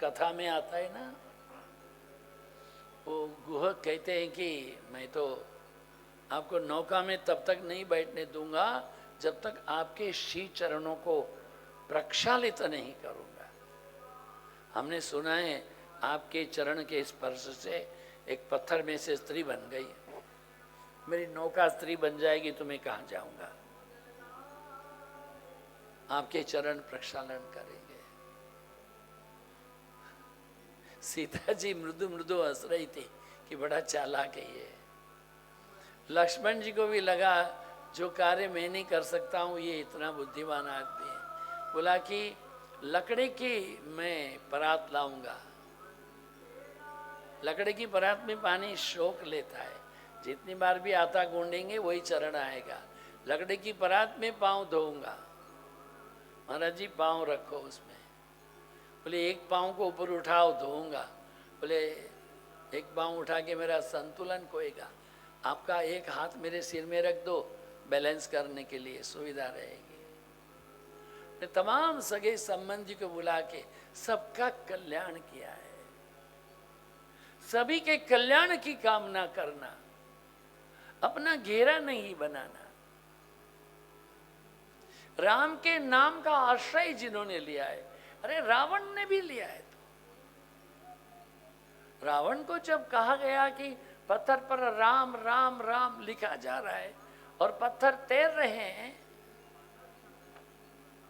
कथा में आता है ना, वो गुहक कहते हैं कि मैं तो आपको नौका में तब तक नहीं बैठने दूंगा जब तक आपके श्री चरणों को प्रक्षालित नहीं करूंगा। हमने सुना है आपके चरण के स्पर्श से एक पत्थर में से स्त्री बन गई, मेरी नौका स्त्री बन जाएगी तो मैं कहाँ जाऊंगा। आपके चरण प्रक्षालन करेंगे। सीता जी मृदु मृदु हंस रही थी कि बड़ा चालाक है ये। लक्ष्मण जी को भी लगा जो कार्य मैं नहीं कर सकता हूँ ये इतना बुद्धिमान आदमी है। बोला कि लकड़ी की मैं परात लाऊंगा। लकड़ी की परात में पानी सोख लेता है, जितनी बार भी आटा गूंदेंगे वही चरण आएगा। लकड़ी की परात में पाँव धोऊंगा। महाराज जी पाँव रखो उसमें। बोले एक पाँव को ऊपर उठाओ, धोऊंगा। बोले एक पाँव उठा के मेरा संतुलन खोएगा। आपका एक हाथ मेरे सिर में रख दो, बैलेंस करने के लिए सुविधा रहेगी। ने तमाम सगे संबंधी को बुला के सबका कल्याण किया है। सभी के कल्याण की कामना करना, अपना घेरा नहीं बनाना। राम के नाम का आश्रय जिन्होंने लिया है, अरे रावण ने भी लिया है। तो रावण को जब कहा गया कि पत्थर पर राम राम राम लिखा जा रहा है और पत्थर तैर रहे हैं,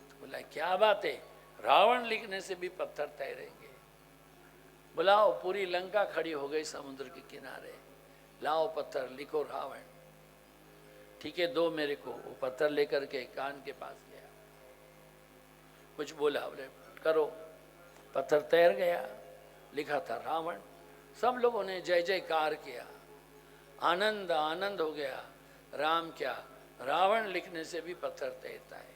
तो बोला क्या बात है, रावण लिखने से भी पत्थर तैरेंगे। बुलाओ, पूरी लंका खड़ी हो गई समुद्र के किनारे। लाओ पत्थर, लिखो रावण। ठीक है, दो मेरे को। वो पत्थर लेकर के कान के पास गया, कुछ बोला, बोले करो। पत्थर तैर गया, लिखा था रावण। सब लोगों ने जय जयकार किया, आनंद आनंद हो गया। राम क्या, रावण लिखने से भी पत्थर तैरता है।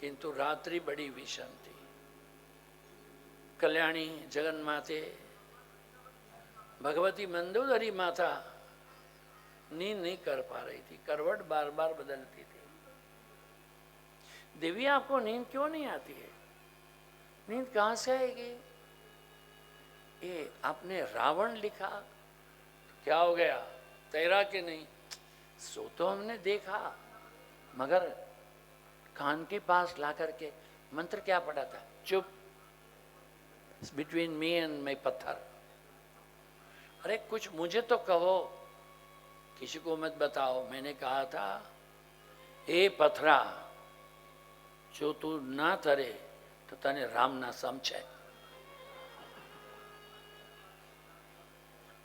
किंतु रात्रि बड़ी भीषण थी। कल्याणी जगन माते भगवती मंदोदरी माता नींद नहीं कर पा रही थी, करवट बार बार बदलती थी। देवी आपको नींद क्यों नहीं आती है? नींद कहाँ से आएगी? ये आपने रावण लिखा, क्या हो गया, तैरा कि नहीं? सो तो हमने देखा, मगर कान के पास ला करके मंत्र क्या पढ़ा था? चुप, बिटवीन मी एंड माई पत्थर। अरे कुछ मुझे तो कहो, किसी को मत बताओ। मैंने कहा था, ए पथरा, जो तू ना तरे तो तने राम ना समझे।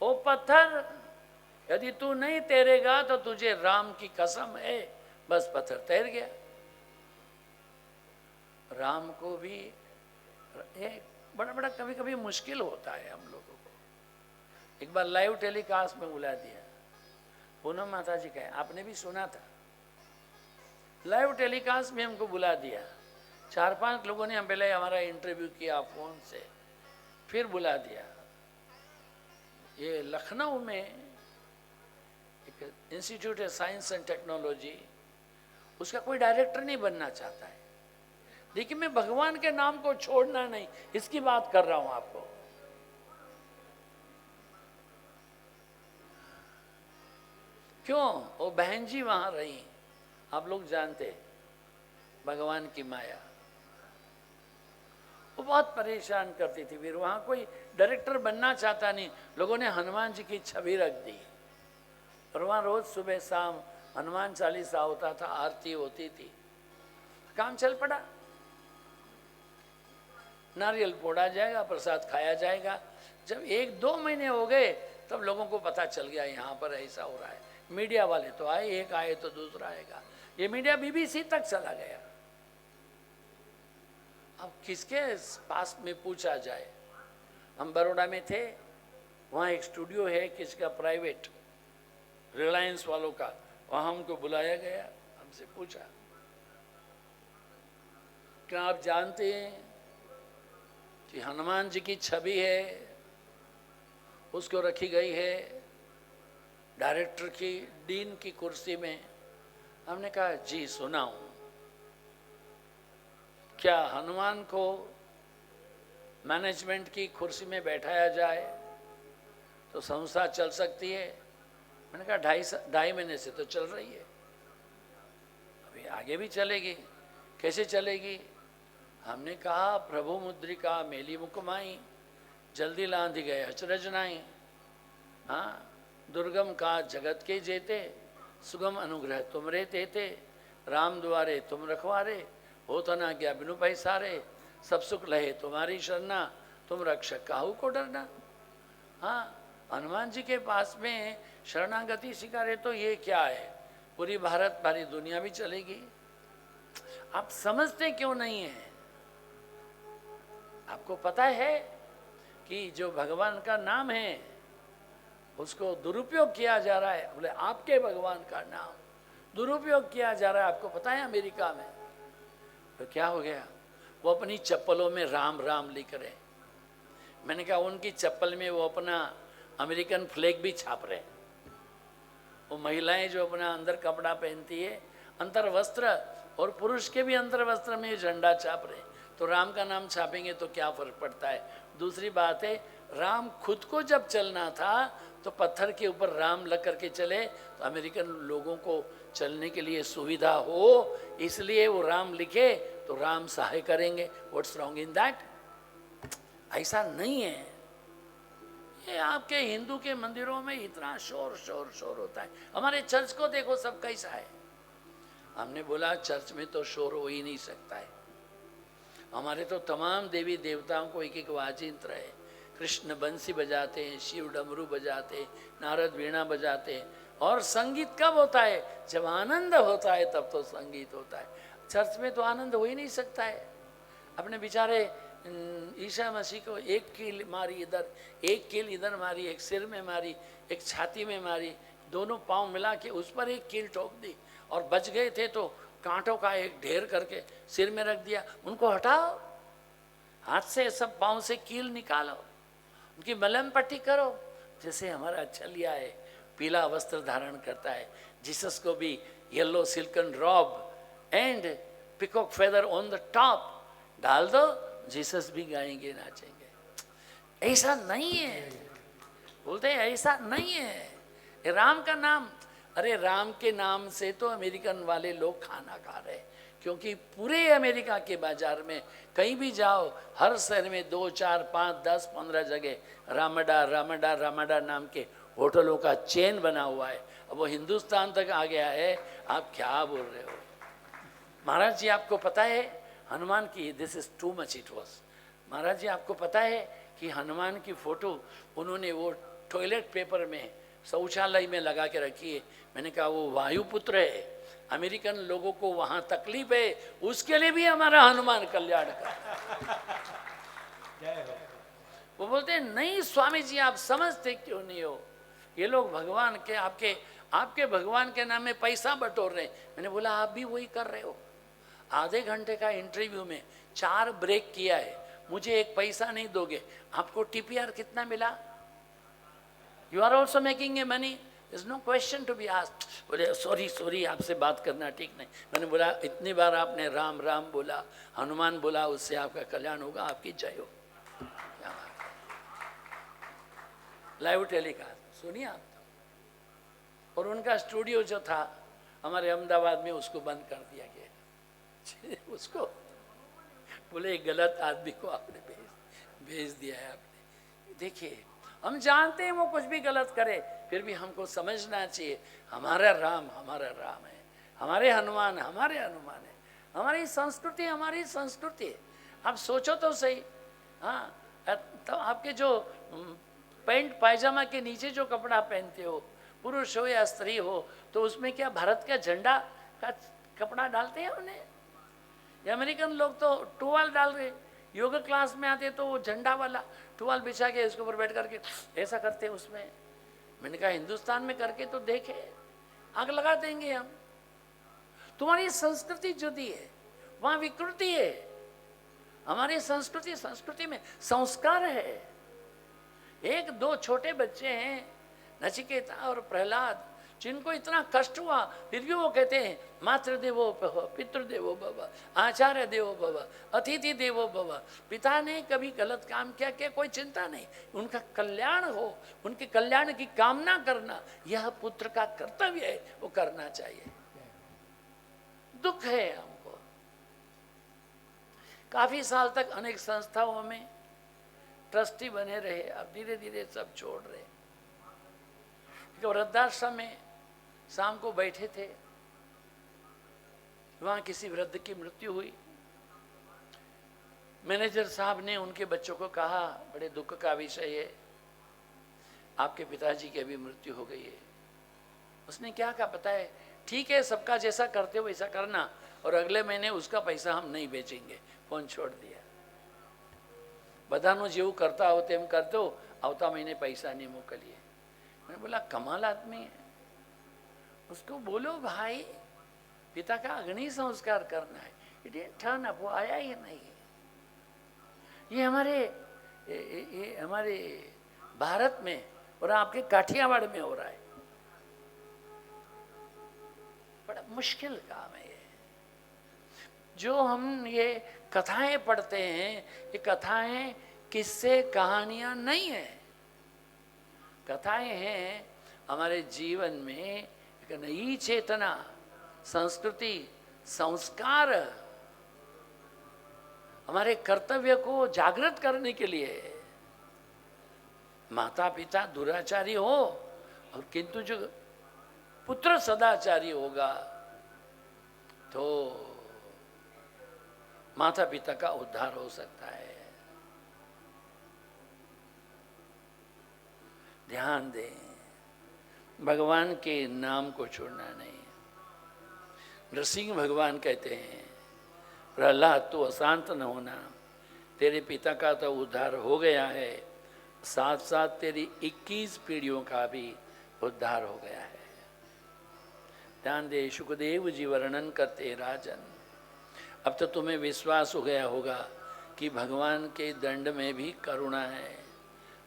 ओ पत्थर, यदि तू नहीं तैरेगा तो तुझे राम की कसम है। बस पत्थर तैर गया। राम को भी बड़ा बड़ा कभी कभी मुश्किल होता है हम लोगों को। एक बार लाइव टेलीकास्ट में बुला दिया, पूनम माता जी का, आपने भी सुना था। लाइव टेलीकास्ट में हमको बुला दिया। 4-5 लोगों ने हम पहले हमारा इंटरव्यू किया फोन से, फिर बुला दिया। ये लखनऊ में एक इंस्टीट्यूट है साइंस एंड टेक्नोलॉजी, उसका कोई डायरेक्टर नहीं बनना चाहता है। देखिए, मैं भगवान के नाम को छोड़ना नहीं, इसकी बात कर रहा हूं आपको। क्यों? वो बहन जी वहां रही, आप लोग जानते, भगवान की माया। वो बहुत परेशान करती थी। फिर वहां कोई डायरेक्टर बनना चाहता नहीं, लोगों ने हनुमान जी की छवि रख दी और वहां रोज सुबह शाम हनुमान चालीसा होता था, आरती होती थी। काम चल पड़ा। नारियल फोड़ा जाएगा, प्रसाद खाया जाएगा। जब 1-2 महीने हो गए तब लोगों को पता चल गया यहाँ पर ऐसा हो रहा है। मीडिया वाले तो आए, एक आए तो दूसरा आएगा। ये मीडिया बीबीसी तक चला गया। अब किसके पास में पूछा जाए? हम बड़ौदा में थे, वहाँ एक स्टूडियो है किसका, प्राइवेट, रिलायंस वालों का। वहाँ हमको बुलाया गया, हमसे पूछा, क्या आप जानते हैं कि हनुमान जी की छवि है, उसको रखी गई है डायरेक्टर की, डीन की कुर्सी में? हमने कहा जी सुना हूं। क्या हनुमान को मैनेजमेंट की कुर्सी में बैठाया जाए तो संस्था चल सकती है। मैंने कहा 2.5 महीने से तो चल रही है, अभी आगे भी चलेगी। कैसे चलेगी? हमने कहा प्रभु मुद्रिका मेली मुकमाई, जल्दी लांधी गए अचरज नाई। हाँ, दुर्गम का जगत के जेते, सुगम अनुग्रह तुमरे तेते, राम द्वारे तुम रखवारे, होता ना गया बिनु पैसारे, सब सुख लहे तुम्हारी शरणा, तुम रक्षक काहू को डरना। हाँ, हनुमान जी के पास में शरणागति स्वीकारे तो ये क्या है, पूरी भारत भरी दुनिया भी चलेगी। आप समझते क्यों नहीं है? आपको पता है कि जो भगवान का नाम है उसको दुरुपयोग किया जा रहा है। बोले आपके भगवान का नाम दुरुपयोग किया जा रहा है, आपको पता है अमेरिका में? तो क्या हो गया? वो अपनी चप्पलों में राम राम लिख रहे। मैंने कहा उनकी चप्पल में वो अपना अमेरिकन फ्लैग भी छाप रहे। वो महिलाएं जो अपना अंदर कपड़ा पहनती है, अंतर वस्त्र, और पुरुष के भी अंतर वस्त्र में झंडा छाप रहे। तो राम का नाम छापेंगे तो क्या फर्क पड़ता है? दूसरी बात है, राम खुद को जब चलना था तो पत्थर के ऊपर राम लग करके चले, तो अमेरिकन लोगों को चलने के लिए सुविधा हो, इसलिए वो राम लिखे तो राम सहाय करेंगे। What's wrong in that? ऐसा नहीं है। ये आपके हिंदू के मंदिरों में इतना शोर शोर शोर होता है। हमारे चर्च को देखो सब कैसा है। हमने बोला चर्च में तो शोर हो ही नहीं सकता है। हमारे तो तमाम देवी देवताओं को एक एक वाजिंत्र है। कृष्ण बंसी बजाते हैं, शिव डमरू बजाते हैं, नारद वीणा बजाते हैं। और संगीत कब होता है? जब आनंद होता है तब तो संगीत होता है। चर्च में तो आनंद हो ही नहीं सकता है। अपने बेचारे ईसा मसीह को एक कील मारी इधर, एक कील इधर मारी, एक सिर में मारी, एक छाती में मारी, दोनों पांव मिला के उस पर एक कील ठोक दी, और बच गए थे तो कांटों का एक ढेर करके सिर में रख दिया। उनको हटाओ, हाथ से सब पांव से कील निकालो, उनकी मलहम पट्टी करो। जैसे हमारा छलिया है, पीला वस्त्र धारण करता है, जीसस को भी yellow silken robe and peacock feather on the top डाल दो, जीसस भी गाएंगे नाचेंगे। ऐसा नहीं है, बोलते हैं ऐसा नहीं है। राम का नाम, अरे राम के नाम से तो अमेरिकन वाले लोग खाना खा रहे, क्योंकि पूरे अमेरिका के बाजार में कहीं भी जाओ, हर शहर में 2, 4, 5, 10, 15 जगह रामडा रामडा रामडा नाम के होटलों का चेन बना हुआ है। अब वो हिंदुस्तान तक आ गया है। आप क्या बोल रहे हो? महाराज जी आपको पता है हनुमान की, this is too much it was. Maharaj ji आपको पता है कि हनुमान की फोटो उन्होंने वो टॉयलेट पेपर में शौचालय में लगा के रखी है। मैंने कहा वो वायुपुत्र है, अमेरिकन लोगों को वहां तकलीफ है, उसके लिए भी हमारा हनुमान कल्याण कर। वो बोलते हैं नहीं स्वामी जी आप समझते क्यों नहीं हो, ये लोग भगवान के आपके भगवान के नाम में पैसा बटोर रहे हैं। मैंने बोला आप भी वही कर रहे हो। आधे घंटे का इंटरव्यू में 4 ब्रेक किया है, मुझे एक पैसा नहीं दोगे, आपको टीपीआर कितना मिला? You are also making a money, is no question to be asked. बोले सॉरी आपसे बात करना ठीक नहीं। मैंने बोला इतनी बार आपने राम राम बोला, हनुमान बोला, उससे आपका कल्याण होगा, आपकी जय हो। क्या बात, लाइव टेलीकास्ट सुनिए आप तो। और उनका स्टूडियो जो था हमारे अहमदाबाद में, उसको बंद कर दिया गया। उसको बोले गलत आदमी को आपने भेज दिया है आपने। देखिए हम जानते हैं वो कुछ भी गलत करे, फिर भी हमको समझना चाहिए हमारा राम है, हमारे हनुमान है, हमारी संस्कृति है। आप सोचो तो सही। हाँ, तो आपके जो पैंट पायजामा के नीचे जो कपड़ा पहनते हो, पुरुष हो या स्त्री हो, तो उसमें क्या भारत का झंडा का कपड़ा डालते हैं उन्हें? ये अमेरिकन लोग तो टुवाल डाल रहे, योगा क्लास में आते तो वो झंडा वाला टुवाल बिछा के इसके ऊपर बैठ करके ऐसा करते हैं उसमें। मैंने कहा हिंदुस्तान में करके तो देखे, आग लगा देंगे हम। तुम्हारी संस्कृति जुदी है, वहां विकृति है। हमारी संस्कृति में संस्कार है। 1-2 छोटे बच्चे हैं, नचिकेता और प्रहलाद, जिनको इतना कष्ट हुआ फिर भी वो कहते हैं मातृदेवो भव, पितृदेवो भव, आचार्य देवो भव, अतिथि देवो भव। पिता ने कभी गलत काम किया क्या, कोई चिंता नहीं, उनका कल्याण हो, उनके कल्याण की कामना करना यह पुत्र का कर्तव्य है, वो करना चाहिए। दुख है हमको, काफी साल तक अनेक संस्थाओं में ट्रस्टी बने रहे, अब धीरे धीरे सब छोड़ रहे। वृद्धाश्रम में शाम को बैठे थे, वहां किसी वृद्ध की मृत्यु हुई। मैनेजर साहब ने उनके बच्चों को कहा, बड़े दुख का विषय है, आपके पिताजी की अभी मृत्यु हो गई है। उसने क्या कहा पता है, ठीक है सबका जैसा करते हो वैसा करना, और अगले महीने उसका पैसा हम नहीं बेचेंगे। फोन छोड़ दिया। बधानु जेव करता हो तेम कर दो, आवता महीने पैसा नहीं मोकलिए। मैंने बोला कमाल आदमी है, उसको बोलो भाई पिता का अग्नि संस्कार करना है। इट डिडंट टर्न अप, वो आया ही नहीं। ये हमारे भारत में और आपके काठियावाड़ में हो रहा है। बड़ा मुश्किल काम है ये। जो हम ये कथाएं पढ़ते हैं, ये कथाएं किस्से कहानियां नहीं है, कथाएं हैं हमारे जीवन में एक नई चेतना, संस्कृति, संस्कार, हमारे कर्तव्य को जागृत करने के लिए। माता पिता दुराचारी हो और किंतु जो पुत्र सदाचारी होगा तो माता पिता का उद्धार हो सकता है। ध्यान दें, भगवान के नाम को छोड़ना नहीं। नरसिंह भगवान कहते हैं प्रहलाद तो अशांत न होना, तेरे पिता का तो उद्धार हो गया है, साथ साथ तेरी 21 पीढ़ियों का भी उद्धार हो गया है। ध्यान दे, सुखदेव जी वर्णन करते राजन, अब तो तुम्हें विश्वास हो गया होगा कि भगवान के दंड में भी करुणा है।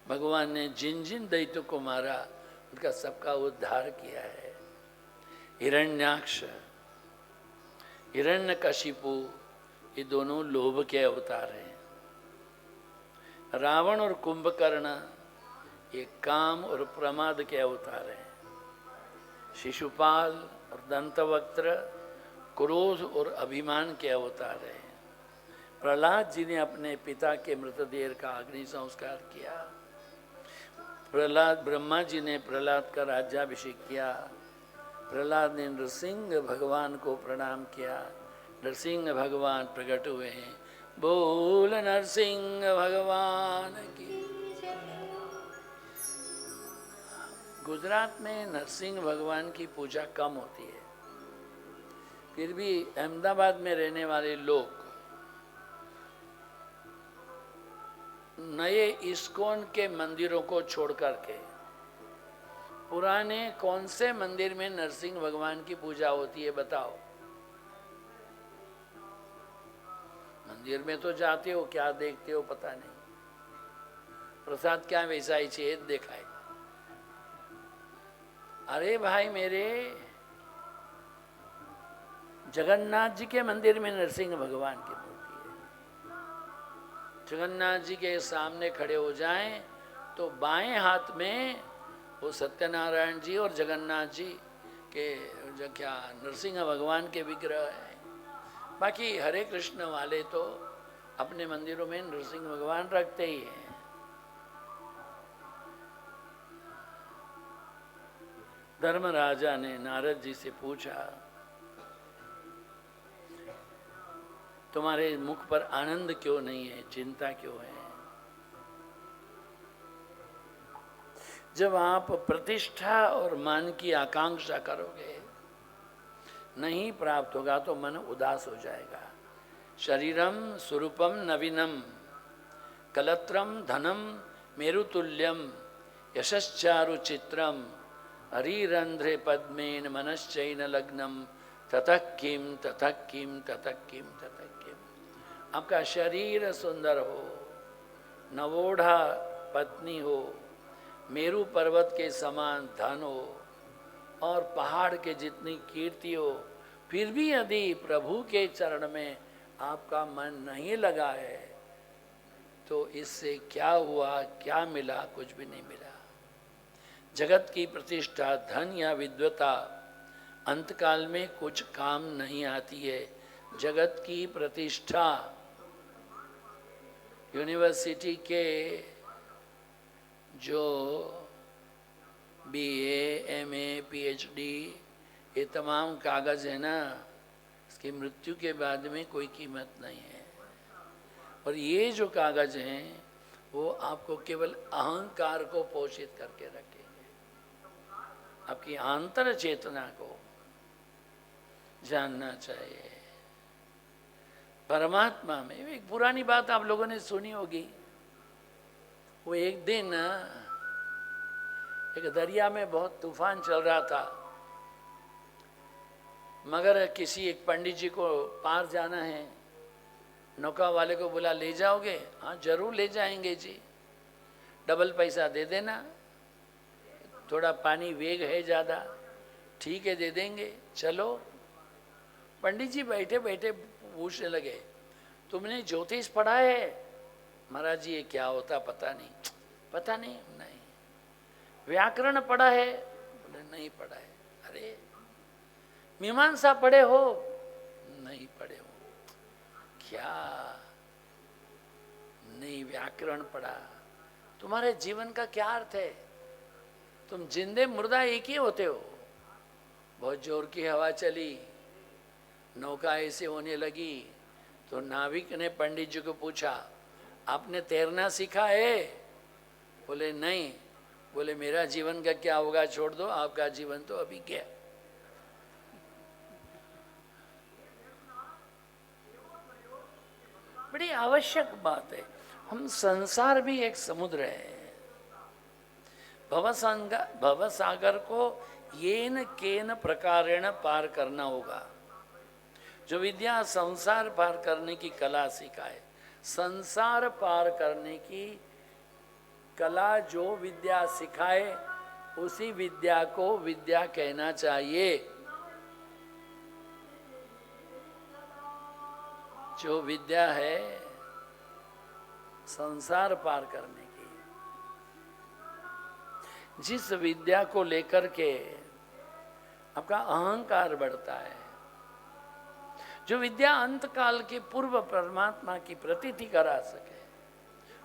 भगवान ने जिन जिन दैत्यों को मारा उनका सबका उद्धार किया है। हिरण्याक्ष, हिरण्यकशिपु, ये दोनों लोभ के अवतार हैं। रावण और कुंभकर्ण ये काम और प्रमाद के अवतार हैं। शिशुपाल और दंतवक्त्र क्रोध और अभिमान के अवतार हैं। प्रहलाद जी ने अपने पिता के मृतदेह का अग्नि संस्कार किया। प्रहलाद, ब्रह्मा जी ने प्रहलाद का राज्याभिषेक किया। प्रहलाद ने नरसिंह भगवान को प्रणाम किया। नरसिंह भगवान प्रकट हुए हैं। बोल नरसिंह भगवान की। गुजरात में नरसिंह भगवान की पूजा कम होती है, फिर भी अहमदाबाद में रहने वाले लोग नए इस्कॉन के मंदिरों को छोड़ करके पुराने कौन से मंदिर में नरसिंह भगवान की पूजा होती है बताओ। मंदिर में तो जाते हो, क्या देखते हो पता नहीं, प्रसाद क्या वैसा ही चेत देखा है। अरे भाई मेरे, जगन्नाथ जी के मंदिर में नरसिंह भगवान की मूर्ति है। जगन्नाथ जी के सामने खड़े हो जाएं तो बाएं हाथ में वो सत्यनारायण जी और जगन्नाथ जी के जो क्या नरसिंह भगवान के विग्रह है। बाकी हरे कृष्ण वाले तो अपने मंदिरों में नरसिंह भगवान रखते ही हैं। धर्मराजा ने नारद जी से पूछा, तुम्हारे मुख पर आनंद क्यों नहीं है, चिंता क्यों है? जब आप प्रतिष्ठा और मान की आकांक्षा करोगे, नहीं प्राप्त होगा तो मन उदास हो जाएगा। शरीरम स्वरूपम नवीनम कलत्रम धनम मेरुतुल्यम यशश्चारु चित्रम हरिरंध्रे पद्मेन मनश्चैन लग्नम ततः किम ततः किम ततः किम ततः किम। आपका शरीर सुंदर हो, नवोढ़ा पत्नी हो, मेरु पर्वत के समान धन हो और पहाड़ के जितनी कीर्ति हो, फिर भी यदि प्रभु के चरण में आपका मन नहीं लगा है तो इससे क्या हुआ, क्या मिला? कुछ भी नहीं मिला। जगत की प्रतिष्ठा, धन या विद्वता अंतकाल में कुछ काम नहीं आती है। जगत की प्रतिष्ठा, यूनिवर्सिटी के जो BA, MA, PhD ये तमाम कागज़ है ना, इसकी मृत्यु के बाद में कोई कीमत नहीं है। और ये जो कागज़ हैं वो आपको केवल अहंकार को पोषित करके रखेंगे, आपकी आंतर चेतना को जानना चाहिए। परमात्मा में एक पुरानी बात आप लोगों ने सुनी होगी। वो एक दिन एक दरिया में बहुत तूफान चल रहा था, मगर किसी एक पंडित जी को पार जाना है। नौका वाले को बोला, ले जाओगे? हाँ जरूर ले जाएंगे जी, डबल पैसा दे देना। थोड़ा पानी वेग है ज़्यादा, ठीक है दे देंगे, चलो। पंडित जी बैठे बैठे पूछने लगे, तुमने ज्योतिष पढ़ा है? महाराज जी ये क्या होता पता नहीं। पता नहीं? नहीं। व्याकरण पढ़ा है? बोले नहीं पढ़ा है। अरे मीमांसा पढ़े हो? नहीं पढ़े हो। क्या नहीं व्याकरण पढ़ा? तुम्हारे जीवन का क्या अर्थ है? तुम जिंदे मुर्दा एक ही होते हो। बहुत जोर की हवा चली, नौका ऐसे होने लगी तो नाविक ने पंडित जी को पूछा, आपने तैरना सीखा है? बोले नहीं। बोले मेरा जीवन का क्या होगा, छोड़ दो, आपका जीवन तो अभी गया। बड़ी आवश्यक बात है। हम संसार भी एक समुद्र है। भवसागर को येन केन प्रकारेण पार करना होगा। जो विद्या संसार पार करने की कला सिखाए, संसार पार करने की कला जो विद्या सिखाए, उसी विद्या को विद्या कहना चाहिए। जो विद्या है संसार पार करने की, जिस विद्या को लेकर के आपका अहंकार बढ़ता है, जो विद्या अंतकाल के पूर्व परमात्मा की प्रतीति करा सके,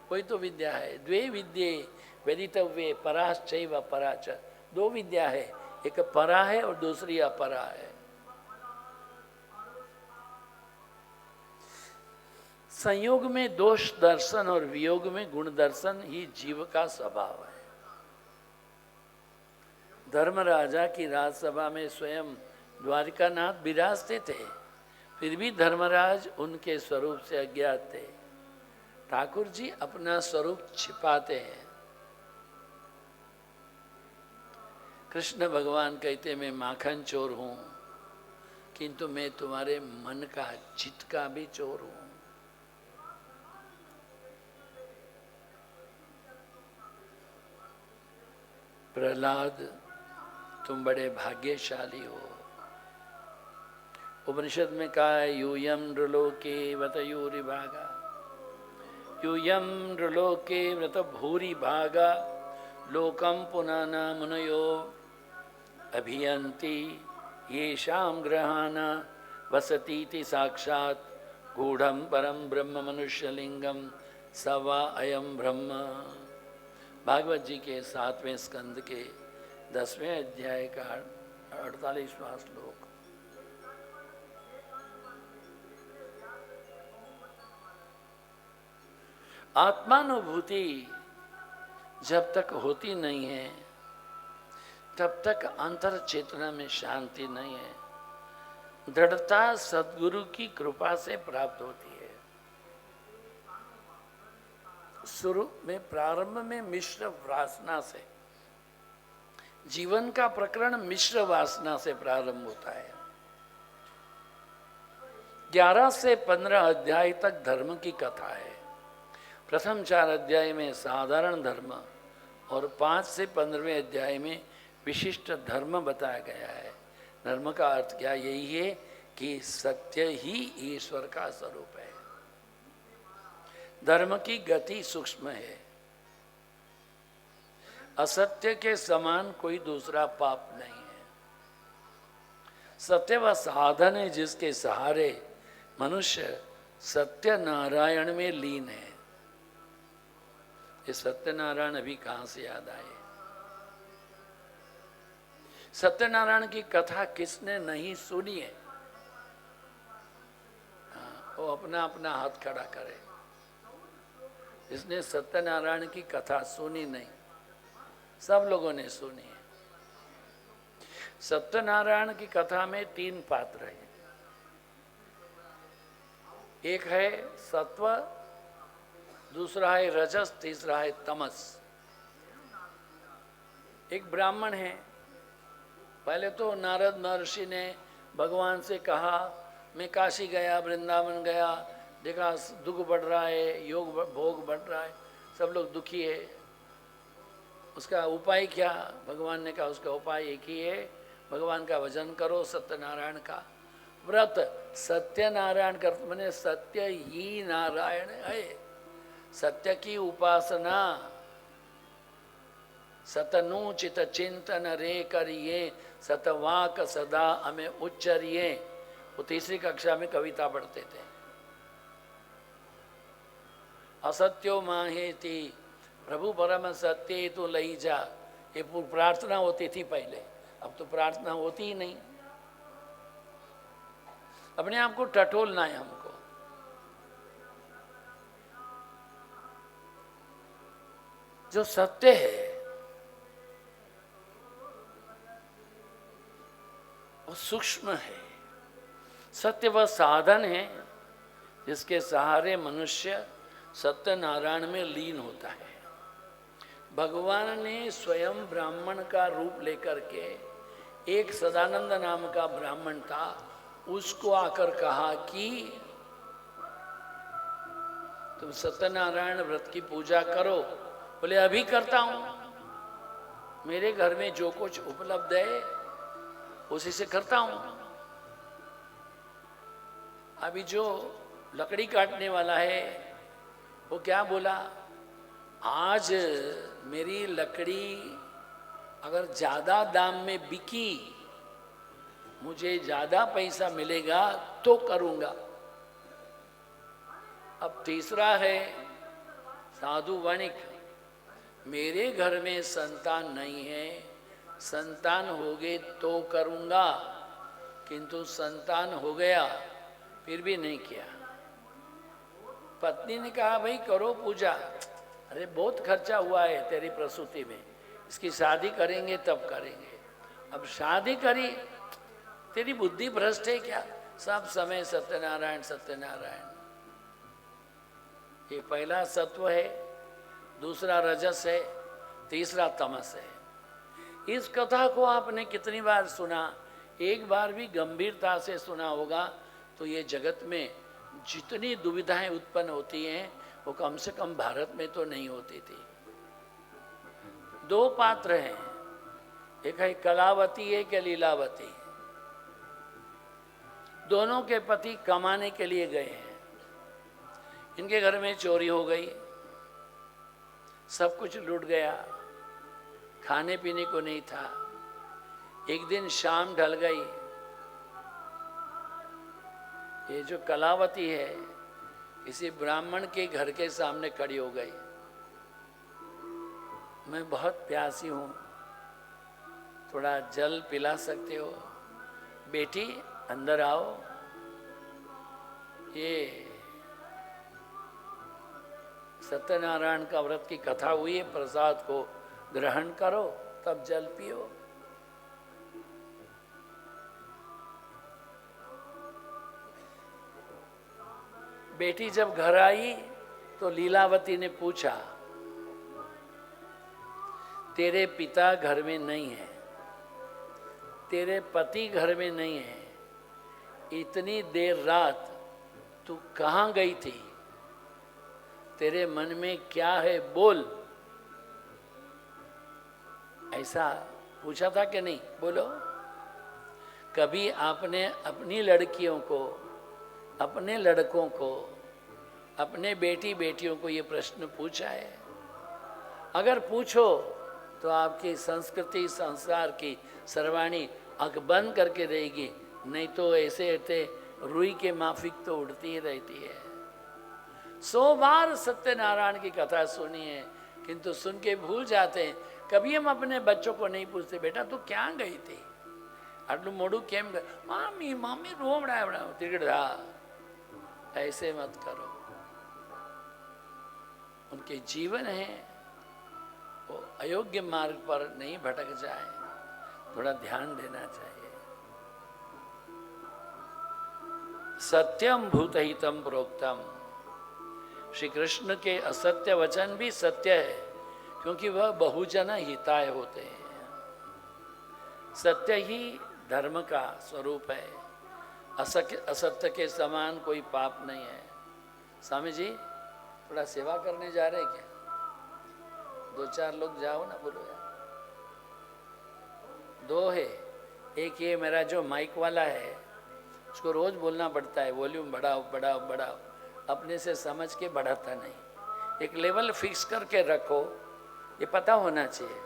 कोई तो विद्या है। द्वे विद्ये वेदितव्ये पराश्चैव पराच। दो विद्या है, एक परा है और दूसरी अपरा है। संयोग में दोष दर्शन और वियोग में गुण दर्शन ही जीव का स्वभाव है। धर्मराजा की राजसभा में स्वयं द्वारिकानाथ विराजते थे, फिर भी धर्मराज उनके स्वरूप से अज्ञात थे। ठाकुर जी अपना स्वरूप छिपाते हैं। कृष्ण भगवान कहते मैं माखन चोर हूं, किंतु मैं तुम्हारे मन का, चित्त का भी चोर हूं। प्रहलाद तुम बड़े भाग्यशाली हो। उपनिषद में कहा है यूयम नृलोके व्रत यूरि भागा, यूयम नृलोके व्रत भूरि भागा, लोकम पुनः न मुनयो अभियंती येषां ग्रहाना वसतीति साक्षात् गूढ़ं परम ब्रह्म मनुष्यलिंगम सवा अयम ब्रह्म। भागवत जी के 7वें स्कंद के 10वें अध्याय का 48वां श्लोक। आत्मानुभूति जब तक होती नहीं है तब तक अंतर चेतना में शांति नहीं है। दृढ़ता सद्गुरु की कृपा से प्राप्त होती है। शुरू में, प्रारंभ में मिश्र वासना से, जीवन का प्रकरण मिश्र वासना से प्रारंभ होता है। 11 से 15 अध्याय तक धर्म की कथा है। प्रथम 4 अध्याय में साधारण धर्म और 5 से 15वें अध्याय में विशिष्ट धर्म बताया गया है। धर्म का अर्थ क्या यही है कि सत्य ही ईश्वर का स्वरूप है। धर्म की गति सूक्ष्म है। असत्य के समान कोई दूसरा पाप नहीं है। सत्य वह साधन है जिसके सहारे मनुष्य सत्य नारायण में लीन है। ये सत्यनारायण अभी कहाँ से याद आए? सत्यनारायण की कथा किसने नहीं सुनी है? वो अपना अपना हाथ खड़ा करे। जिसने सत्यनारायण की कथा सुनी नहीं, सब लोगों ने सुनी है। सत्यनारायण की कथा में 3 पात्र हैं। एक है सत्व, दूसरा है रजस, तीसरा है तमस। एक ब्राह्मण है। पहले तो नारद महर्षि ने भगवान से कहा, मैं काशी गया, वृंदावन गया, देखा दुख बढ़ रहा है, योग भोग बढ़ रहा है, सब लोग दुखी है, उसका उपाय क्या? भगवान ने कहा उसका उपाय एक ही है, भगवान का भजन करो, सत्यनारायण का व्रत। सत्यनारायण का मैंने सत्य ही नारायण है। सत्य की उपासना, सतनुचित चिंतन रे करिए, सतवाक सदा हमें उच्चरिए। वो 3री कक्षा में कविता पढ़ते थे। असत्यो माहेति प्रभु परम सत्य तो लई जा, ये प्रार्थना होती थी पहले। अब तो प्रार्थना होती ही नहीं। अपने आप को टटोलना है हमको। जो सत्य है वो सूक्ष्म है। सत्य वह साधन है जिसके सहारे मनुष्य सत्यनारायण में लीन होता है। भगवान ने स्वयं ब्राह्मण का रूप लेकर के, एक सदानंद नाम का ब्राह्मण था, उसको आकर कहा कि तुम सत्यनारायण व्रत की पूजा करो। बोले अभी करता हूं, मेरे घर में जो कुछ उपलब्ध है उसी से करता हूं। अभी जो लकड़ी काटने वाला है वो क्या बोला, आज मेरी लकड़ी अगर ज़्यादा दाम में बिकी, मुझे ज़्यादा पैसा मिलेगा तो करूँगा। अब तीसरा है साधु वणिक, मेरे घर में संतान नहीं है, संतान हो गए तो करूँगा, किंतु संतान हो गया फिर भी नहीं किया। पत्नी ने कहा भाई करो पूजा। अरे बहुत खर्चा हुआ है तेरी प्रसूति में, इसकी शादी करेंगे तब करेंगे। अब शादी करी, तेरी बुद्धि भ्रष्ट है क्या? सब समय सत्यनारायण सत्यनारायण। ये पहला सत्व है, दूसरा रजस है, तीसरा तमस है। इस कथा को आपने कितनी बार सुना? एक बार भी गंभीरता से सुना होगा तो ये जगत में जितनी दुविधाएं उत्पन्न होती हैं वो कम से कम भारत में तो नहीं होती थी। 2 पात्र हैं, एक है कलावती, एक है लीलावती। दोनों के पति कमाने के लिए गए हैं। इनके घर में चोरी हो गई, सब कुछ लूट गया, खाने पीने को नहीं था। एक दिन शाम ढल गई, ये जो कलावती है किसी ब्राह्मण के घर के सामने खड़ी हो गई। मैं बहुत प्यासी हूँ, थोड़ा जल पिला सकते हो? बेटी अंदर आओ, ये सत्यनारायण का व्रत की कथा हुई है, प्रसाद को ग्रहण करो तब जल पियो। बेटी जब घर आई तो लीलावती ने पूछा, तेरे पिता घर में नहीं है, तेरे पति घर में नहीं है, इतनी देर रात तू कहाँ गई थी? तेरे मन में क्या है बोल। ऐसा पूछा था कि नहीं? बोलो। कभी आपने अपनी लड़कियों को, अपने लड़कों को, अपने बेटी बेटियों को ये प्रश्न पूछा है? अगर पूछो तो आपकी संस्कृति संस्कार की सर्वाणी आंख बंद करके रहेगी, नहीं तो ऐसे ऐसे रुई के माफिक तो उड़ती ही रहती है। 100 बार सत्यनारायण की कथा सुनी है, किंतु सुन के भूल जाते हैं। कभी हम अपने बच्चों को नहीं पूछते, बेटा तू क्या गई थी, आटलू मोड़ू केम गई? मामी मामी रोवड़ा तिगड़ा। ऐसे मत करो। उनके जीवन है, वो अयोग्य मार्ग पर नहीं भटक जाए, थोड़ा ध्यान देना चाहिए। सत्यम भूतहितम प्रोक्तम। श्री कृष्ण के असत्य वचन भी सत्य है, क्योंकि वह बहुजन हिताय होते हैं। सत्य ही धर्म का स्वरूप है। असत्य के समान कोई पाप नहीं है। स्वामी जी थोड़ा सेवा करने जा रहे क्या? 2-4 लोग जाओ ना, बोलो यार। 2 है, एक ये मेरा जो माइक वाला है, उसको रोज बोलना पड़ता है वॉल्यूम बढ़ाओ बढ़ाओ बढ़ाओ, अपने से समझ के बढ़ाता नहीं। एक लेवल फिक्स करके रखो, ये पता होना चाहिए।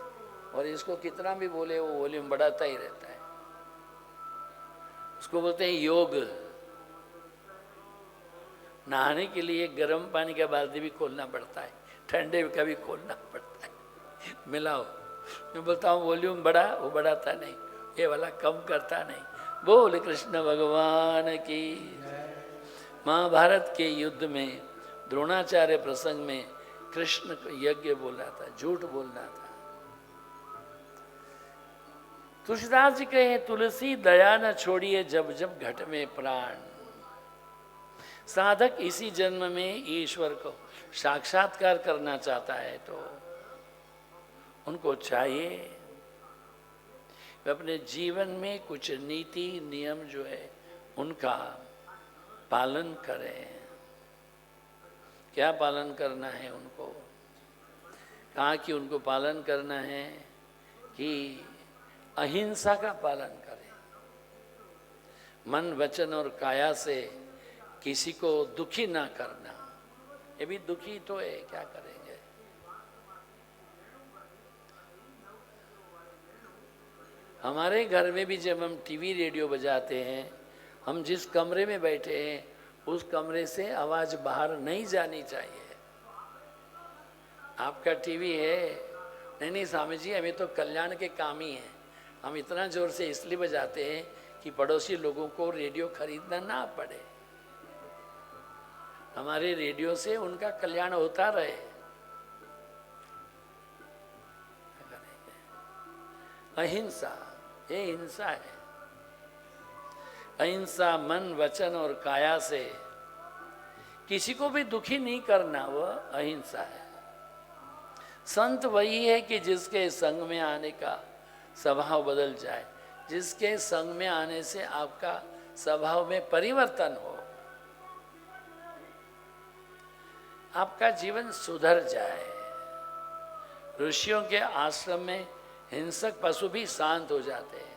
और इसको कितना भी बोले वो वॉल्यूम बढ़ाता ही रहता है। उसको बोलते हैं योग। नहाने के लिए गर्म पानी का बाल्टी भी खोलना पड़ता है, ठंडे का भी खोलना पड़ता है। मिलाओ। मैं बोलता हूँ वॉल्यूम बढ़ा, वो बढ़ाता नहीं, ये वाला कम करता नहीं। बोल कृष्ण भगवान की। महाभारत के युद्ध में द्रोणाचार्य प्रसंग में कृष्ण यज्ञ बोला था, झूठ बोलना था। तुलसीदास जी कहे तुलसी दया न छोड़िए जब जब घट में प्राण। साधक इसी जन्म में ईश्वर को साक्षात्कार करना चाहता है तो उनको चाहिए वे अपने जीवन में कुछ नीति नियम जो है उनका पालन करें। क्या पालन करना है उनको? कहा कि उनको पालन करना है कि अहिंसा का पालन करें। मन वचन और काया से किसी को दुखी ना करना। ये भी दुखी तो है, क्या करेंगे। हमारे घर में भी जब हम टीवी रेडियो बजाते हैं, हम जिस कमरे में बैठे हैं उस कमरे से आवाज बाहर नहीं जानी चाहिए। आपका टीवी है? नहीं स्वामी जी, हमें तो कल्याण के काम ही है। हम इतना जोर से इसलिए बजाते हैं कि पड़ोसी लोगों को रेडियो खरीदना ना पड़े। हमारे रेडियो से उनका कल्याण होता रहे। अहिंसा, ये हिंसा है। अहिंसा मन वचन और काया से किसी को भी दुखी नहीं करना, वह अहिंसा है। संत वही है कि जिसके संग में आने का स्वभाव बदल जाए, जिसके संग में आने से आपका स्वभाव में परिवर्तन हो, आपका जीवन सुधर जाए। ऋषियों के आश्रम में हिंसक पशु भी शांत हो जाते हैं।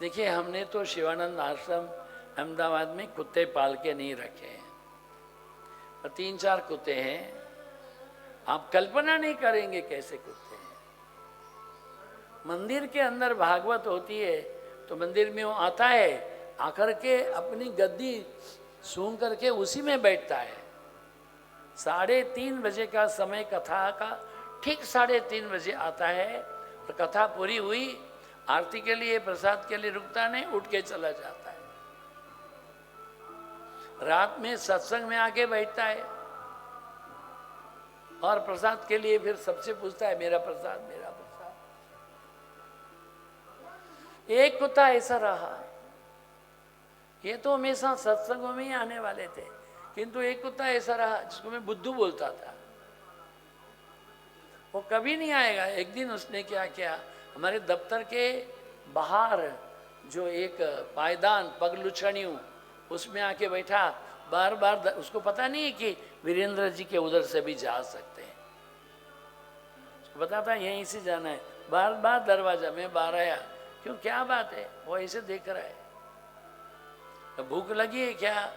देखिए, हमने तो शिवानंद आश्रम अहमदाबाद में कुत्ते पाल के नहीं रखे हैं, और 3-4 कुत्ते हैं। आप कल्पना नहीं करेंगे कैसे कुत्ते हैं। मंदिर के अंदर भागवत होती है तो मंदिर में वो आता है, आकर के अपनी गद्दी सूंघ करके उसी में बैठता है। 3:30 बजे का समय कथा का, ठीक 3:30 बजे आता है और कथा पूरी हुई, आरती के लिए प्रसाद के लिए रुकता नहीं, उठ के चला जाता है। रात में सत्संग में आके बैठता है और प्रसाद के लिए फिर सबसे पूछता है मेरा प्रसाद मेरा प्रसाद। एक कुत्ता ऐसा रहा, ये तो हमेशा सत्संगों में ही आने वाले थे, किंतु एक कुत्ता ऐसा रहा जिसको मैं बुद्धू बोलता था, वो कभी नहीं आएगा। एक दिन उसने क्या किया, हमारे दफ्तर के बाहर जो एक पायदान पगलुछणियों उसमें आके बैठा। बार बार उसको पता नहीं है कि वीरेंद्र जी के उधर से भी जा सकते हैं, उसको पता था यहीं से जाना है। बार बार दरवाजा में बाहर आया, क्यों क्या बात है? वो ऐसे देख रहा है, तो भूख लगी है क्या?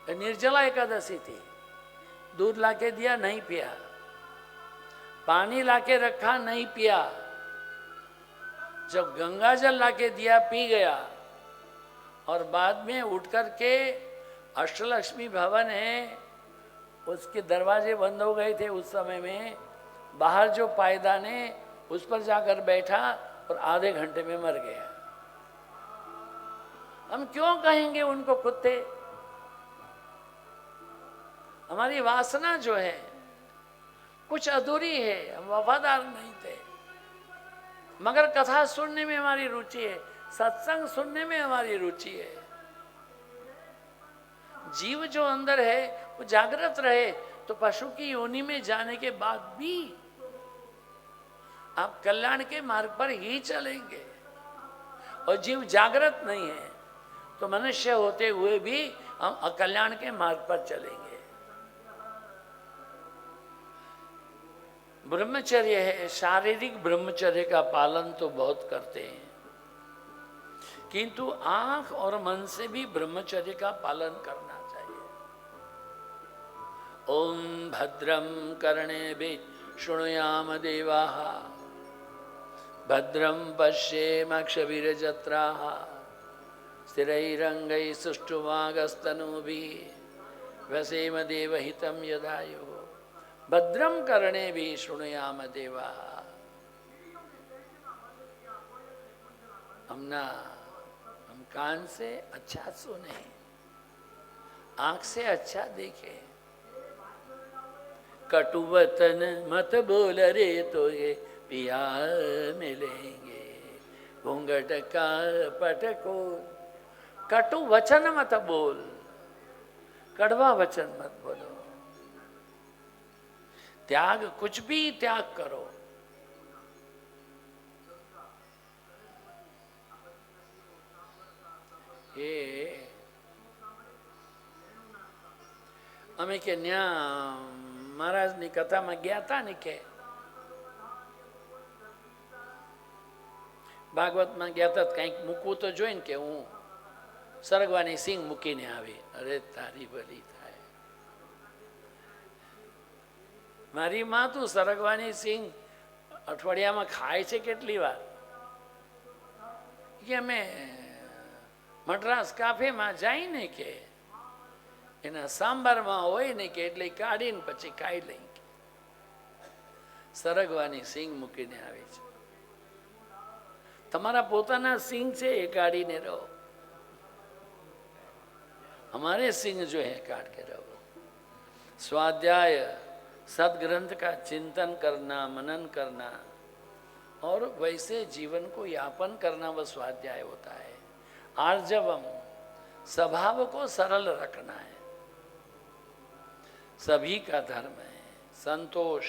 निर्जला एकादशी थी, दूध लाके दिया नहीं पिया, पानी लाके रखा नहीं पिया, जब गंगा जल लाके दिया पी गया, और बाद में उठ कर के अष्टलक्ष्मी भवन है उसके दरवाजे बंद हो गए थे उस समय में, बाहर जो पायदान है उस पर जाकर बैठा और आधे घंटे में मर गया। हम क्यों कहेंगे उनको कुत्ते? हमारी वासना जो है कुछ अधूरी है, हम वफादार नहीं थे, मगर कथा सुनने में हमारी रुचि है, सत्संग सुनने में हमारी रुचि है। जीव जो अंदर है वो जागृत रहे तो पशु की योनि में जाने के बाद भी आप कल्याण के मार्ग पर ही चलेंगे, और जीव जागृत नहीं है तो मनुष्य होते हुए भी हम अकल्याण के मार्ग पर चलेंगे। ब्रह्मचर्य है, शारीरिक ब्रह्मचर्य का पालन तो बहुत करते हैं, किंतु आंख और मन से भी ब्रह्मचर्य का पालन करना चाहिए। ओम भद्रम कर्णेभिः शृणुयाम देवाः, भद्रम पश्येमाक्षभिर्यजत्राः, स्थिरैरङ्गैः सुष्ठुवागस्तनूभिः व्यसेम देवहितं यदायुः, भद्रम कर्णेभिः शृणुयाम देवाः। हम कान से अच्छा सुने, आंख से अच्छा देखे, कटुवचन मत बोल रे तो ये पिया मिलेंगे, घूंघट का पटको, कटु वचन मत बोल, कड़वा वचन मत बोलो, त्याग कुछ भी त्याग करो। ये અમે કે ન્યા મહારાજની કથામાં ગયા હતા ને કે ભાગવતમાં ગયા હતા, કંઈક મૂકવું તો જોઈએ ને કે હું સરગવાની સિંગ મૂકીને આવી, અરે તારી ભલી થાય, મારી માં તું સરગવાની સિંગ અઠવાડિયામાં ખાય છે કેટલી વાર? કે અમે મદ્રાસ કાફેમાં જઈને કે એના સાંભારમાં હોય ને કે એટલે કાઢીને પછી ખાઈ લઈ, સરગવાની સિંગ મૂકીને આવે છે। તમારા પોતાના સિંગ છે એ કાઢીને રહો, हमारे सिंह जो है काट के रहो। स्वाध्याय सदग्रंथ का चिंतन करना, मनन करना और वैसे जीवन को यापन करना वह स्वाध्याय होता है। आर्जवम, स्वभाव को सरल रखना है, सभी का धर्म है। संतोष,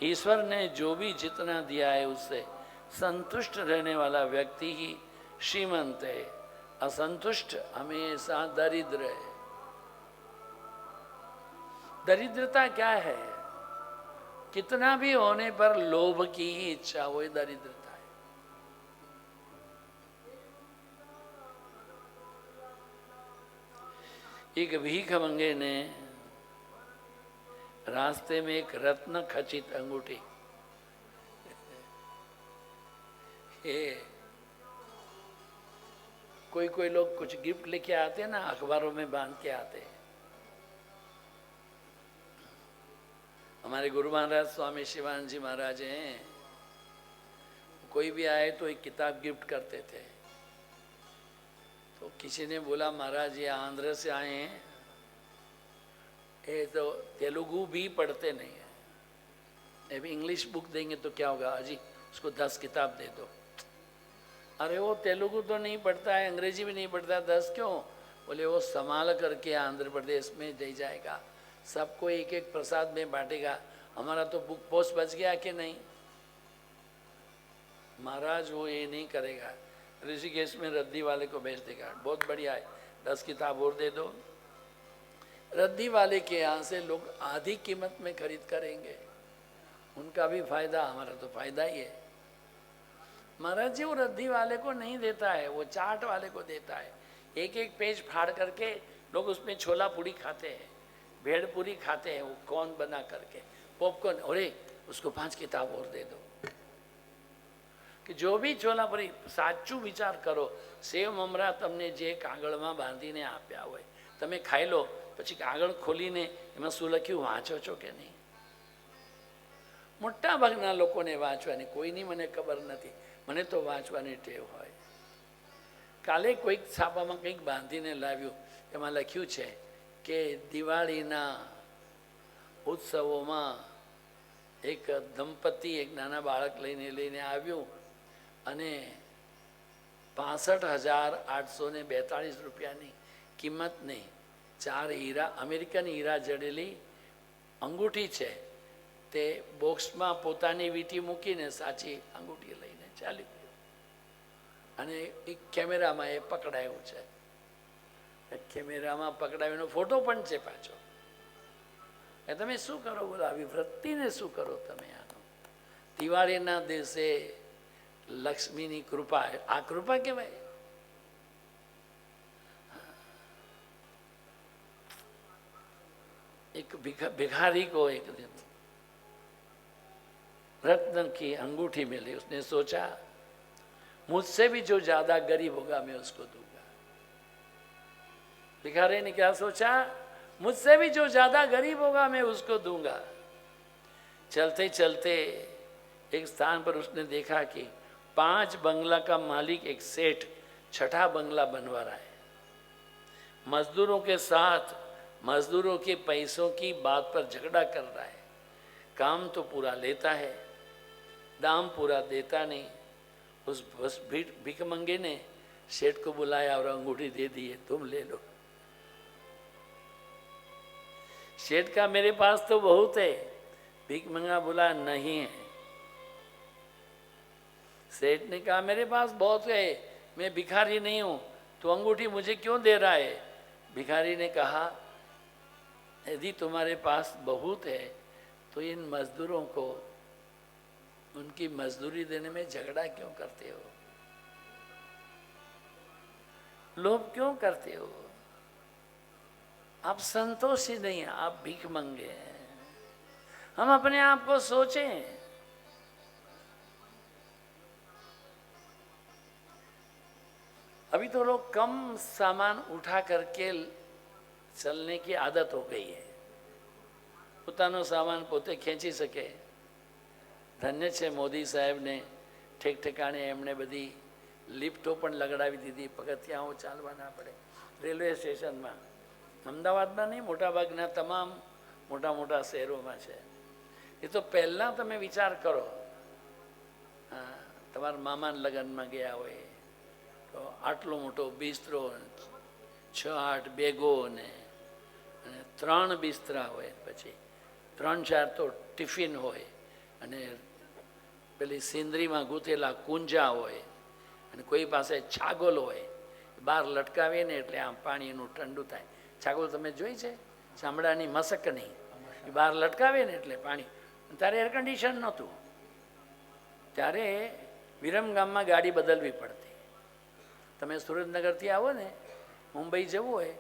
ईश्वर ने जो भी जितना दिया है उससे संतुष्ट रहने वाला व्यक्ति ही श्रीमंत है, असंतुष्ट हमेशा दरिद्र है। दरिद्रता क्या है? कितना भी होने पर लोभ की ही इच्छा, वो दरिद्रता है। एक भीख मंगे ने रास्ते में एक रत्न खचित अंगूठी, कोई कोई लोग कुछ गिफ्ट लेके आते हैं ना, अखबारों में बांध के आते हैं। हमारे गुरु महाराज स्वामी शिवानंद जी महाराज हैं, कोई भी आए तो एक किताब गिफ्ट करते थे। तो किसी ने बोला महाराज ये आंध्र से आए हैं, ये तो तेलुगु भी पढ़ते नहीं है, अभी इंग्लिश बुक देंगे तो क्या होगा, अजी उसको 10 किताब दे दो। अरे वो तेलुगु तो नहीं पढ़ता है, अंग्रेजी भी नहीं पढ़ता, 10 क्यों? बोले वो संभाल करके आंध्र प्रदेश में दे जाएगा, सबको एक एक प्रसाद में बांटेगा, हमारा तो बुक पोस्ट बच गया कि नहीं। महाराज वो ये नहीं करेगा, ऋषिकेश में रद्दी वाले को भेज देगा, बहुत बढ़िया है, 10 किताब और दे दो। रद्दी वाले के यहाँ से लोग आधी कीमत में खरीद करेंगे, उनका भी फायदा, हमारा तो फायदा ही है। महाराज जी वो रद्दी वाले को नहीं देता है, वो चाट वाले को देता है। एक एक पेज फाड़ करके लोग उसमें छोला पूरी खाते हैं, भेड़ पूरी खाते हैं, वो कौन बना करके पॉपकॉर्न। अरे उसको 5 किताब और दे दो कि जो भी छोला પૂરી સાચું વિચાર કરો। સેવ મમરા તમને જે કાગળમાં બાંધીને આપ્યા હોય તમે ખાઈ લો, પછી કાગળ ખોલીને એમાં શું લખ્યું વાંચો છો કે નહીં? મોટા ભાગના લોકોને વાંચવાની, કોઈની મને ખબર નથી, મને તો વાંચવાની ટેવ હોય। કાલે કોઈક છાપામાં કંઈક બાંધીને લાવ્યું, એમાં લખ્યું છે કે દિવાળીના ઉત્સવોમાં એક દંપતી એક નાના બાળક લઈને આવ્યું અને 65,842 રૂપિયાની કિંમતની 4 હીરા, અમેરિકન હીરા જડેલી અંગૂઠી છે, તે બોક્સમાં પોતાની વીંટી મૂકીને સાચી અંગૂઠી લઈને ચાલી ગયો અને એક કેમેરામાં એ પકડાયું છે। કેમેરામાં પકડાવીનો ફોટો પણ છે પાછો। એ તમે શું કરો બોલો? આવી વૃત્તિને શું કરો તમે? આનો દિવાળીના દિવસે લક્ષ્મીની કૃપા, આ કૃપા કહેવાય? एक भिखारी को एक दिन रत्न की अंगूठी मिली। उसने सोचा मुझसे भी जो ज्यादा गरीब होगा मैं उसको दूंगा। भिखारी ने क्या सोचा? मुझसे भी जो ज्यादा गरीब होगा मैं उसको दूंगा। चलते चलते एक स्थान पर उसने देखा कि 5 बंगला का मालिक एक सेठ 6ठा बंगला बनवा रहा है। मजदूरों के साथ मजदूरों के पैसों की बात पर झगड़ा कर रहा है। काम तो पूरा लेता है, दाम पूरा देता नहीं। उस भिखमंगे ने सेठ को बुलाया और अंगूठी दे दी है, तुम ले लो। सेठ का मेरे पास तो बहुत है। भिखमंगा बोला नहीं है। सेठ ने कहा मेरे पास बहुत है, मैं भिखारी नहीं हूं, तो अंगूठी मुझे क्यों दे रहा है? भिखारी ने कहा यदि तुम्हारे पास बहुत है तो इन मजदूरों को उनकी मजदूरी देने में झगड़ा क्यों करते हो? लोभ क्यों करते हो? आप संतोषी नहीं, आप भीख मंगे हैं। हम अपने आप को सोचें। अभी तो लोग कम सामान उठा करके चलने की आदत हो गई है। પોતાનો સામાન પોતે ખેંચી શકે। ધન્ય છે મોદી સાહેબને ઠેક ઠેકાણે એમણે બધી લિફ્ટો પણ લગાડાવી દીધી, પગથિયાઓ ચાલવા ના પડે। રેલવે સ્ટેશનમાં અમદાવાદમાં નહીં, મોટાભાગના તમામ મોટા મોટા શહેરોમાં છે। એ તો પહેલાં તમે વિચાર કરો, તમારા મામાના લગ્નમાં ગયા હોય તો આટલો મોટો બિસ્તરો, 6-8 બેગો ને 3 બિસ્તરા હોય, પછી 3-4 તો ટિફિન હોય, અને પેલી સિંદરીમાં ગૂંથેલા કુંજા હોય, અને કોઈ પાસે છાગોલ હોય, બહાર લટકાવીને એટલે આમ પાણીનું ઠંડુ થાય। છાગોલ તમે જોઈ છે? ચામડાની મસકની, એ બહાર લટકાવે ને એટલે પાણી। ત્યારે એર કન્ડિશન નહોતું, ત્યારે વિરમગામમાં ગાડી બદલવી પડતી। તમે સુરેન્દ્રનગરથી આવો ને, મુંબઈ જવું હોય,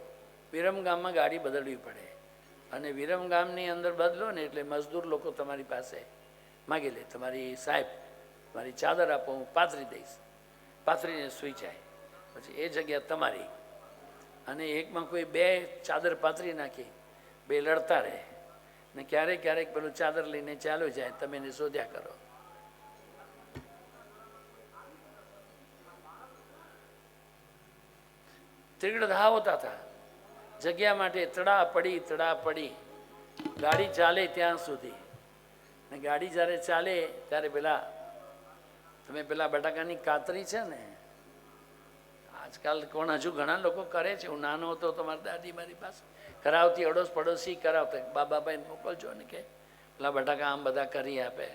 વિરમગામમાં ગાડી બદલવી પડે, અને વિરમગામની અંદર બદલો ને એટલે મજદૂર લોકો તમારી પાસે માગી લે, તમારી સાહેબ મારી ચાદર આપો, હું પાથરી દઈશ, પાથરીને સૂઈ જાય, પછી એ જગ્યા તમારી। અને એકમાં કોઈ 2 ચાદર પાથરી નાખી, 2 લડતા રહે, ને ક્યારેક ક્યારેક પેલું ચાદર લઈને ચાલ્યો જાય, તમે એને શોધ્યા કરો। ત્રિગળધા હોતા હતા જગ્યા માટે, તડા પડી ગાડી ચાલે ત્યાં સુધી। ને ગાડી જ્યારે ચાલે ત્યારે તમે પેલા બટાકાની કાતરી છે ને, આજકાલ કોણ હજુ ઘણા લોકો કરે છે। હું નાનો હતો તો મારી દાદી મારી પાસે કરાવતી, અડોશ પડોશી કરાવતા, બાબાભાઈને મોકલજો ને કે પેલા બટાકા આમ બધા કરી આપે,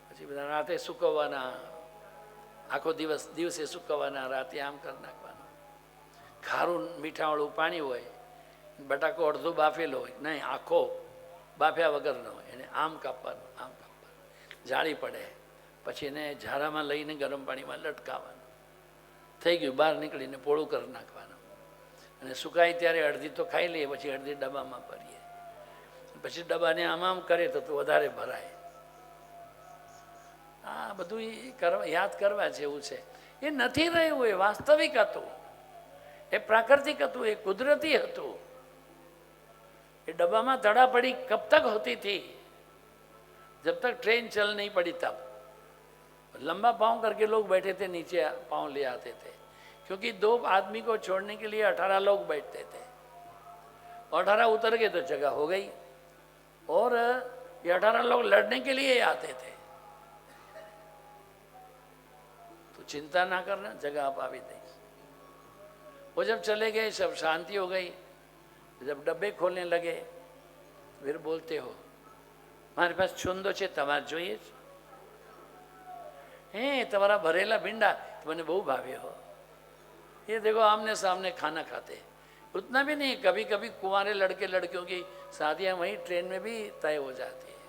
પછી બધા રાતે સૂકવવાના, આખો દિવસે સૂકવવાના, રાતે આમ કરી નાખવાના। ખારું મીઠાવાળું પાણી હોય, બટાકો અડધો બાફેલો હોય, નહીં આખો બાફ્યા વગરનો, એને આમ કાપવાનું, આમ કાપવાનું, જાળી પડે, પછી એને ઝારામાં લઈને ગરમ પાણીમાં લટકાવવાનું, થઈ ગયું, બહાર નીકળીને પોળું કરી નાખવાનું, અને સુકાય ત્યારે અડધી તો ખાઈ લઈએ, પછી અડધી ડબ્બામાં ભરીએ, પછી ડબ્બાને આમ આમ કરે તો વધારે ભરાય. આ બધું કરવા, યાદ કરવા જેવું છે. એ નથી રહ્યું, એ વાસ્તવિક હતું, એ પ્રાકૃતિક હતું, એ કુદરતી હતું. ये डब्बा में धड़ा पड़ी कब तक होती थी? जब तक ट्रेन चल नहीं पड़ी तब. लंबा पाँव करके लोग बैठे थे, नीचे पाँव ले आते थे, क्योंकि 2 आदमी को छोड़ने के लिए 18 लोग बैठते थे. 18 उतर गए तो जगह हो गई, और ये 18 लोग लड़ने के लिए आते थे. तो चिंता ना करना, जगह आप आ भी नहीं. वो जब चले गए, सब शांति हो गई. जब डब्बे खोलने लगे, फिर बोलते हो मारे पास छुंदो छे, तमारे જોઈએ છે? हे तुम्हारा भरेला भिंडा तो मैंने बहु भावे हो. ये देखो आमने सामने खाना खाते. उतना भी नहीं, कभी कभी कुंवारे लड़के लड़कियों की शादियां वहीं ट्रेन में भी तय हो जाती है.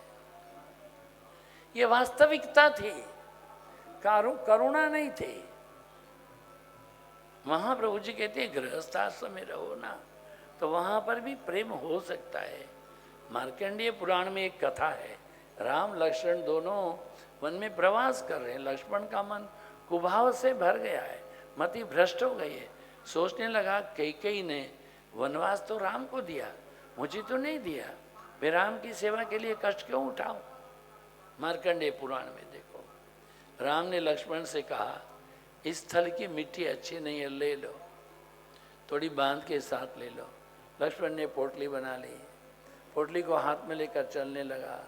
ये वास्तविकता थी, करुणा नहीं थी. महाप्रभु जी कहते हैं गृहस्थ आश्रम में रहो ना, तो वहाँ पर भी प्रेम हो सकता है. मार्कंडेय पुराण में एक कथा है, राम लक्ष्मण दोनों वन में प्रवास कर रहे हैं. लक्ष्मण का मन कुभाव से भर गया है, मति भ्रष्ट हो गई है. सोचने लगा कैकेयी ने वनवास तो राम को दिया, मुझे तो नहीं दिया, मैं राम की सेवा के लिए कष्ट क्यों उठाऊं? मार्कंडेय पुराण में देखो, राम ने लक्ष्मण से कहा इस स्थल की मिट्टी अच्छी नहीं है, ले लो, थोड़ी बांध के साथ ले लो. लक्ष्मण ने पोटली बना ली, पोटली को हाथ में लेकर चलने लगा.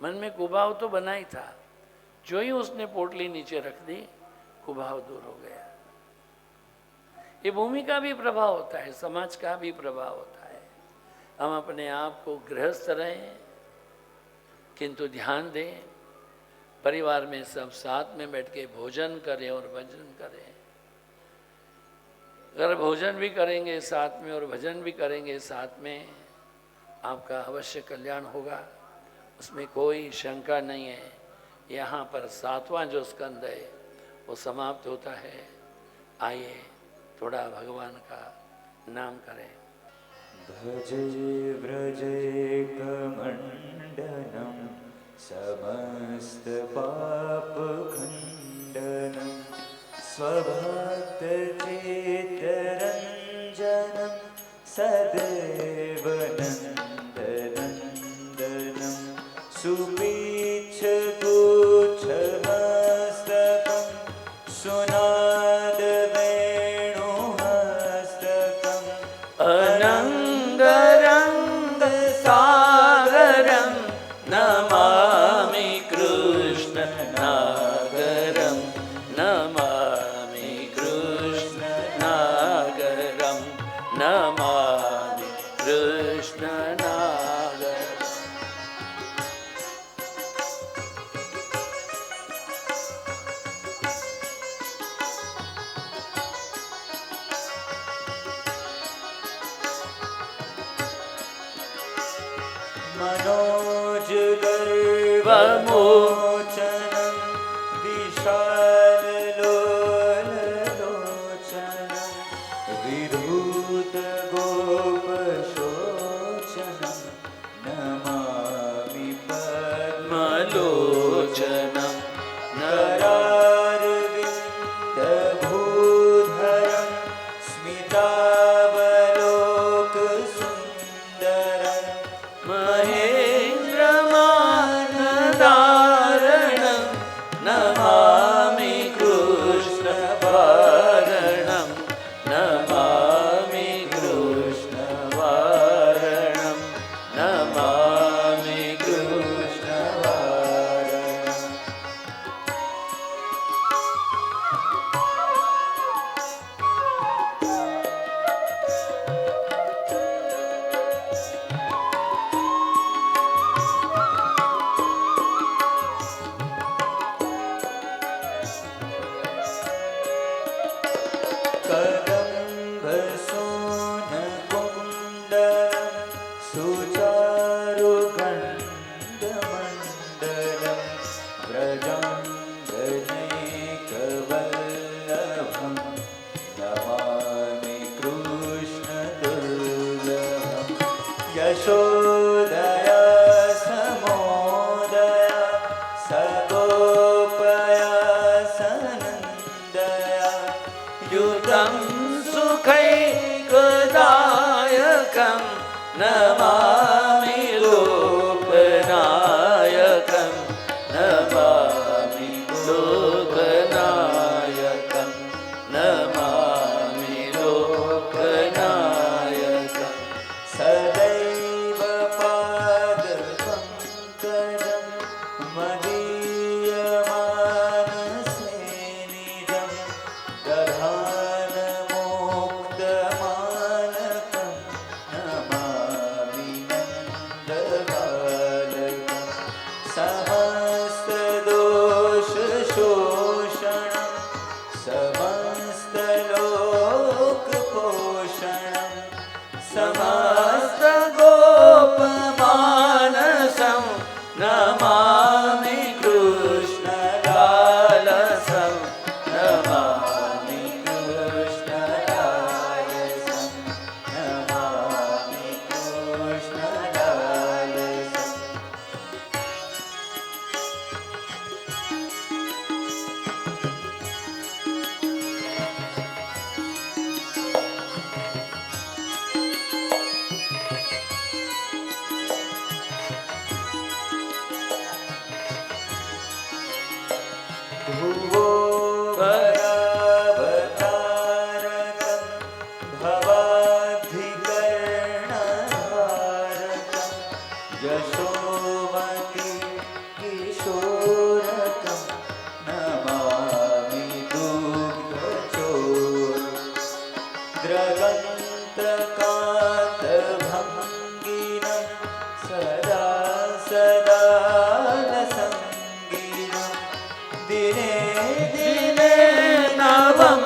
मन में कुभाव तो बना ही था, जो ही उसने पोटली नीचे रख दी, कुभाव दूर हो गया. ये भूमि का भी प्रभाव होता है, समाज का भी प्रभाव होता है. हम अपने आप को गृहस्थ रहें, किंतु ध्यान दें, परिवार में सब साथ में बैठ के भोजन करें और भजन करें. अगर भोजन भी करेंगे साथ में और भजन भी करेंगे साथ में, आपका अवश्य कल्याण होगा, उसमें कोई शंका नहीं है. यहाँ पर 7वां जो स्कंद है वो समाप्त होता है. आइए थोड़ा भगवान का नाम करें. भजे व्रजे कमंडनम समस्त पाप खंडनम स्वभक्त चित्तरंजनम सदैव नंदनंदनम सुपीच्छ गुच्छमस्तकम सुनाद वेणुहस्तकम अनंगरंग सागरम नमामि कृष्ण नागरम नमामि कृष्ण नागरम नमामि कृष्ण नागरम. मनोज गर्वमोचनं विशाललोललोचनं विधूतगोपशोचनं नमामि मलोचनं नरारविन्दभूधरं स्मितावलोकसुन्दरं महेन्द्रमानदारणं नमामि कृष्ण वारणं नमामि कृष्ण वारणं नमामि कृष्ण वारणं. कदम्बसोनकुण्डलं सुचारुगण्डनं यशोदया समोदया सगोपया सनन्दया युतं सुखैकदायकं नमामि लोकनायकं नमामि लोकनायकं नमामि लोकनायकं सदैव पादपङ्कजं मदीयमानसे निजं दधानमोक्तमानकं नमामि नन्दबालकं समस्तदोषशोषणं समस्तलोकपोषणं समस्तगोपमानसं नमामि कृष्णलालसं नमामि कृष्णलालसं नमामि कृष्णलालसं भुवो भरावतारकं भवाब्धिकर्णधारकं यशोमति किशोरकं नमामि दुग्धचोरकं द्रगन्तकान्तभङ्गिनं सदा सदा नसङ्गिनं दिने दिने नवं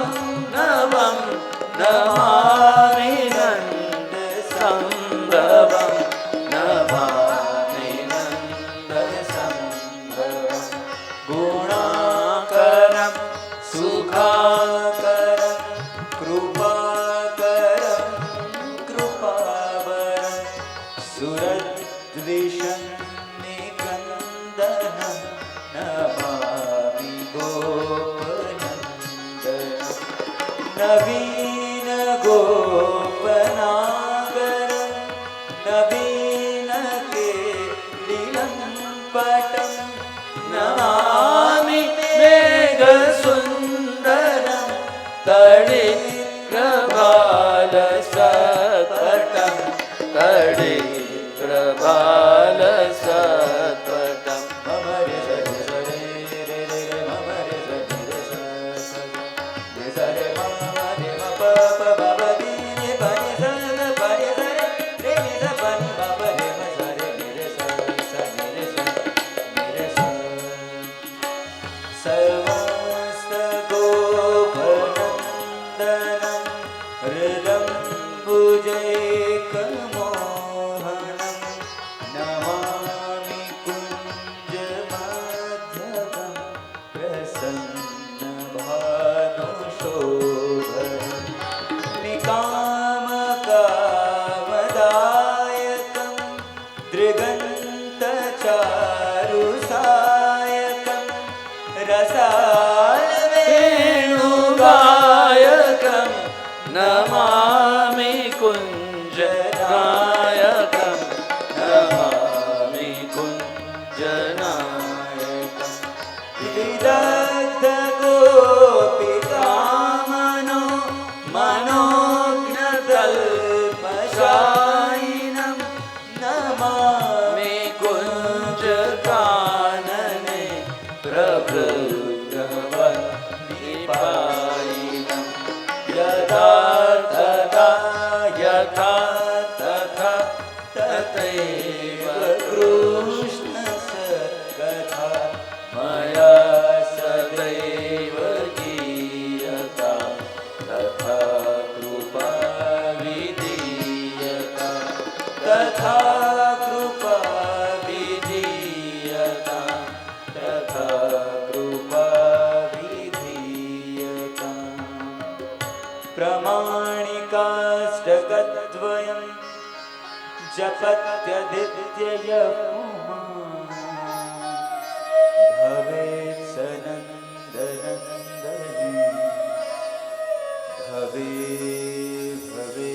नवं नमामि नन्दसम्भवं नमामि नन्दसम्भवं गुणाकरं सुखाकरं कृपाकरं कृपावरं सुरद्विषं निकन्दनं नमामि गोपनन्दनं नवीन गोपनागरं नवीनकेलिलं पटं नमामि मेघसुन्दरं तडिप्रभालसत्पटं तडिप्रभालसत्पटं मम रे सरे सरे रे रे रे मम रे सरे रे रे सरे मम रे म प प ब ब दी रे प रे स प रे सरे रे नि स प नि ब प रे म सरे नि रे स नि रे स सर्वस्तगोपनन्दनं हृदम्बुजैकमोहनं नमामि कुञ्जमाध्यगं प्रसन्नभानुशोभनं निकामकामदायकं दृगन्तचारुसायकं रसालवेणुगायकं नमामि कुञ्जनायकं नमामि कुञ्जनायकं विदग्धगोपिकामनो मनोज्ञतल्पशायिनं नमामि कुञ्जकानने प्रवृद्धवन्निपायिनं यदा तदा यथा तथा तथैव कृष्णसत्कथा मया सदैव गीयता तथा कृपा विधीयता तथा कृपा विधीयता तथा कृपा विधीयता प्रमाणिकाष्टकद्वयं जपत्यदित्ययः पुमान् भवेत् स नन्दनन्दनी भवे भवे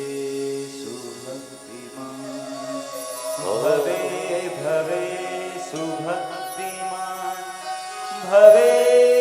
सुभक्तिमान् भवे भवे सुभक्तिमान् भवे